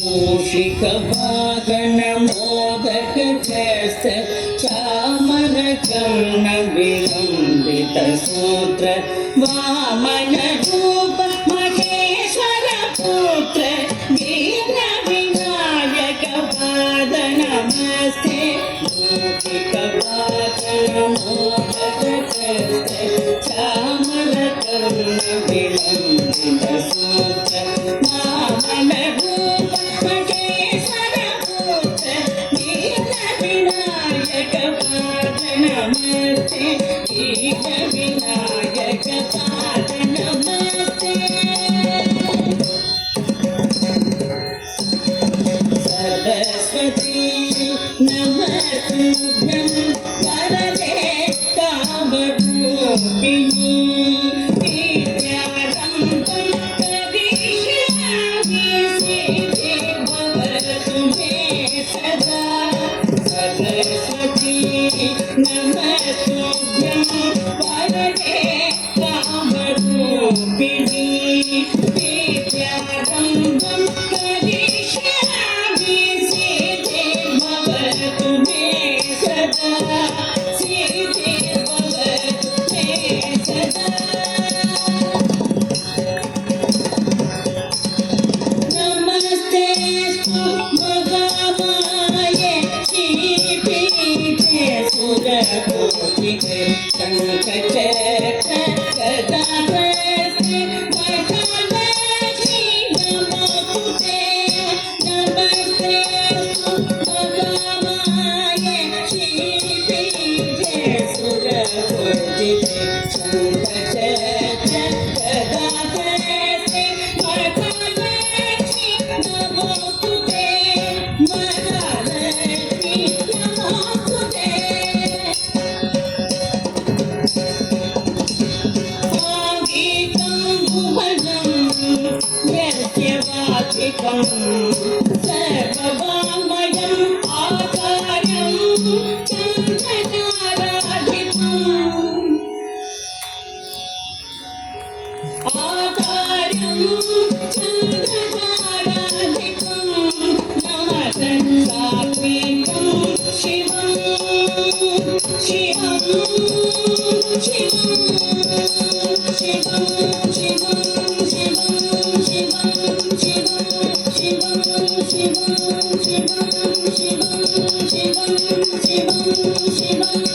मूषिकवाहनमोदकहस्त चामरकर्ण विलम्बित सूत्र वामनरूप महेश्वर पुत्र दीन विनायक पाद नमस्ते मूषिकवाहनमोदकहस्त चामरकर्ण विलम्बित सूत्र वामनरूप महेश्वर पुत्र दीन विनायक पाद नमस्ते दीन विनायक पाद नमस्ते सरस्वती नमस्तुभ्यं वरदे कामरूपिणी विद्यारम्भं करिष्यामि सिद्धि भवतु मे सदा सरस्वती नमस्तुभ्यं वरदे कामरूपिणी विद्यारम्भं करिष्यामि सिद्धि भवतु मे सदा सिद्धि भवतु मे सदा नमस्तेऽस्तु महामाये श्रीपीठे सुरकोटिके शङ्खचक्रगदाहस्ते वरदलक्ष्मी नमोस्तुते नमस्तेऽस्तु महामाये श्रीपीठे सुरकोटिके शङ्खचक्रगदाहस्ते वरदलक्ष्मी नमोस्तुते वरदलक्ष्मी नमोस्तुते गीतं भुवनं यस्य वाचिकं सर्ववाङ्मयम् आचार्यं चन्द्रताराधिपम् आचार्यं चन्द्रताराधिपं नमतं सात्विकं शिवं शिवं शिवं शिवं शिवं शिवं शिवं शिवं शिवं शिवं शिवं शिवं शिवं शिवं शिवं